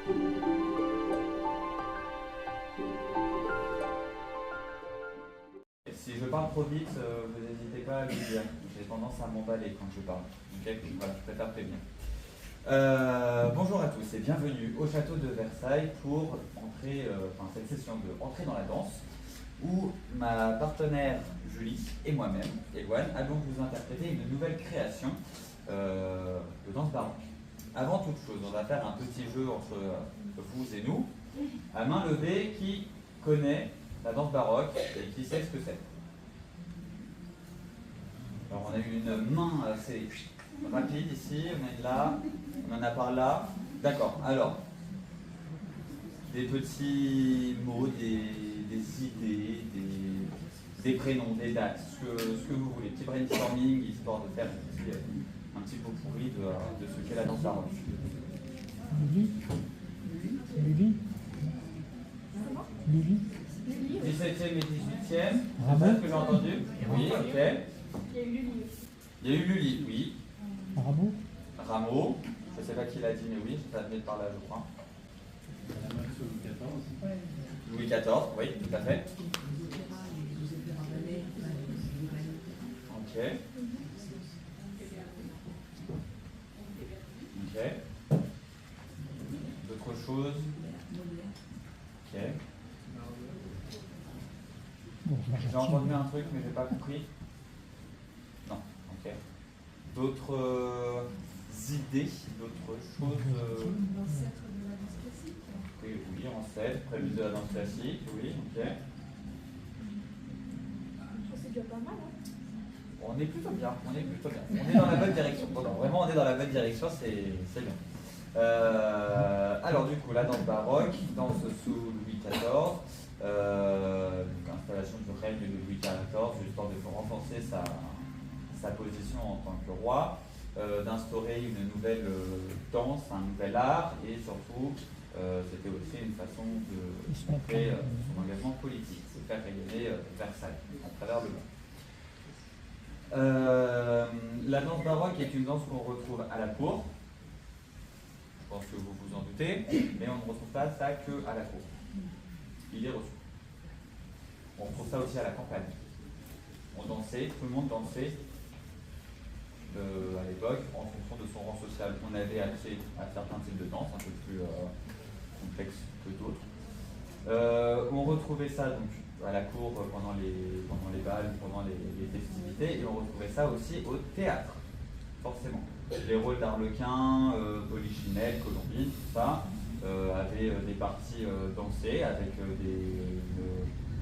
Si je parle trop vite, vous n'hésitez pas à le dire. J'ai tendance à m'emballer quand je parle. Okay, voilà, je préfère prévenir. Bonjour à tous et bienvenue au château de Versailles pour cette session de Entrée dans la danse où ma partenaire Julie et moi-même, Ewan, allons vous interpréter une nouvelle création de danse baroque. Avant toute chose, on va faire un petit jeu entre vous et nous. À main levée, qui connaît la danse baroque et qui sait ce que c'est? Alors on a eu une main assez rapide ici, on a une là, on en a par là. D'accord, alors, des petits mots, des idées, des prénoms, des dates, ce que vous voulez. Petit brainstorming, histoire de faire un petit pot pourri de ce qu'est la danse baroque. Lily. 17e et 18e, Rameau. c'est ça que j'ai entendu? Oui, ok. Il y a eu Lully. Il y a eu Lully, oui. Rameau. Rameau, je ne sais pas qui l'a dit, mais oui, ça venait par là, je crois. Louis XIV, oui, tout à fait. Ok. Ok. D'autres choses? Ok. Bon, J'ai entendu un truc, mais je n'ai pas compris. Non, ok. D'autres idées, d'autres choses L'ancêtre de la danse classique. Oui, ancêtre, prélude de la danse classique, oui, ok. Je trouve que c'est déjà pas mal. Hein. On est plutôt bien, on est plutôt bien. On est dans la bonne direction. Bon, non, vraiment, on est dans la bonne direction, c'est bien. Alors du coup, la danse baroque, danse sous Louis XIV, installation du règne de Louis XIV, histoire de renforcer sa position en tant que roi, d'instaurer une nouvelle danse, un nouvel art, et surtout, c'était aussi une façon de montrer son engagement politique, de faire rayonner Versailles à travers le monde. La danse baroque est une danse qu'on retrouve à la cour. Je pense que vous vous en doutez, mais on ne retrouve pas ça que à la cour. Il est reçu. On retrouve ça aussi à la campagne. On dansait, tout le monde dansait à l'époque en fonction de son rang social. On avait accès à certains types de danse un peu plus complexes que d'autres. On retrouvait ça donc à la cour pendant les balles, pendant les festivités, et on retrouvait ça aussi au théâtre, forcément. Les rôles d'Arlequin, Polichinelle, Colombine, tout ça, avaient des parties dansées avec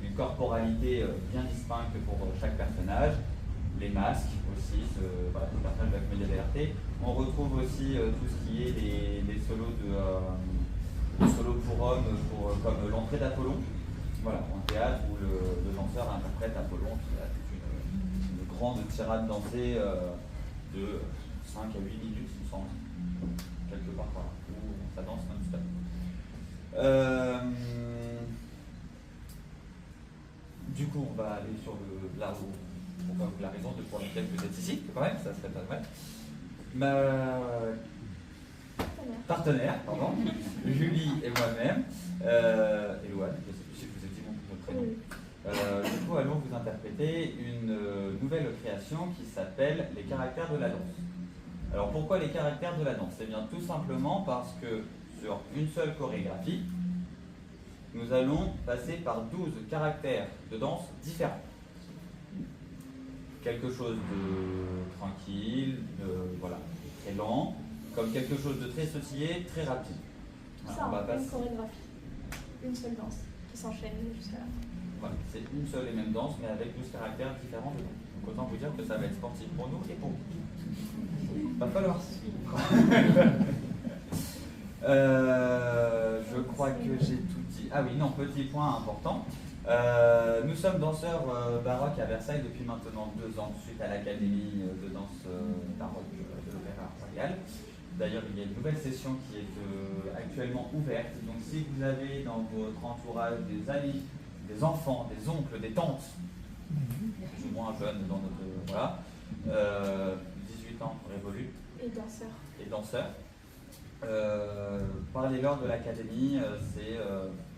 une corporalité bien distincte pour chaque personnage. Les masques aussi, voilà, les personnages de la comédie dell'arte. On retrouve aussi tout ce qui est des solos solos pour hommes, comme l'entrée d'Apollon. Voilà, en théâtre où le danseur interprète Apollon, qui a toute une grande tirade dansée de 5 à 8 minutes, il me semble, quelque part par là, où ça danse non-stop. Du coup, on va aller sur la raison pour laquelle vous êtes ici, quand même, ça serait pas mal. Ma partenaire, pardon, Julie et moi-même, Eloane, je ne sais plus si vous étiez mon prénom. Du coup, allons vous interpréter une nouvelle création qui s'appelle Les caractères de la danse. Alors pourquoi les caractères de la danse? Eh bien tout simplement parce que sur une seule chorégraphie, nous allons passer par 12 caractères de danse différents. Quelque chose de tranquille, voilà, très lent, comme quelque chose de très sautillé, très rapide. Tout Voilà, ça en une chorégraphie. Une seule danse qui s'enchaîne jusqu'à la fin. Voilà, c'est une seule et même danse, mais avec 12 caractères différents dedans. Donc autant vous dire que ça va être sportif pour nous et pour vous. Va falloir suivre. Je crois que j'ai tout dit. Ah oui, non, petit point important. Nous sommes danseurs baroques à Versailles depuis maintenant 2 ans, suite à l'Académie de danse baroque de l'Opéra Royal. D'ailleurs, il y a une nouvelle session qui est actuellement ouverte. Donc si vous avez dans votre entourage des amis, des enfants, des oncles, des tantes, plus ou moins jeunes dans notre... Voilà. 18 ans révolus. Et danseurs. Et danseurs. Parlez-leur de l'académie,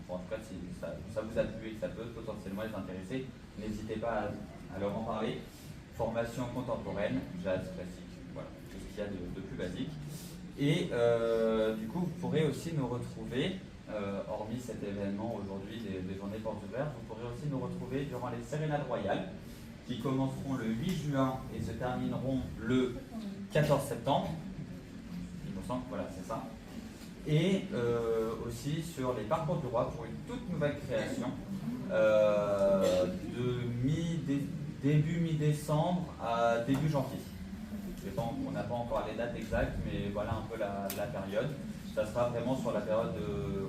en tout cas si ça vous a plu et que ça peut potentiellement les intéresser, n'hésitez pas à leur en parler. Formation contemporaine, jazz classique, voilà, tout ce qu'il y a de plus basique. Et du coup, vous pourrez aussi nous retrouver, hormis cet événement aujourd'hui des journées portes ouvertes, vous pourrez aussi nous retrouver durant les sérénades royales qui commenceront le 8 juin et se termineront le 14 septembre. Il me semble, voilà, c'est ça. Et aussi sur les parcours du roi pour une toute nouvelle création début mi-décembre à début janvier. On n'a pas encore les dates exactes, mais voilà un peu la période. Ça sera vraiment sur la période de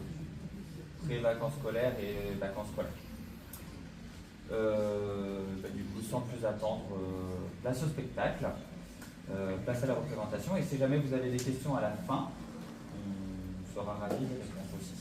pré-vacances scolaires et vacances scolaires. Du coup, sans plus attendre, place au spectacle, place à la représentation. Et si jamais vous avez des questions à la fin, on sera ravis de répondre aussi.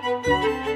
Thank you.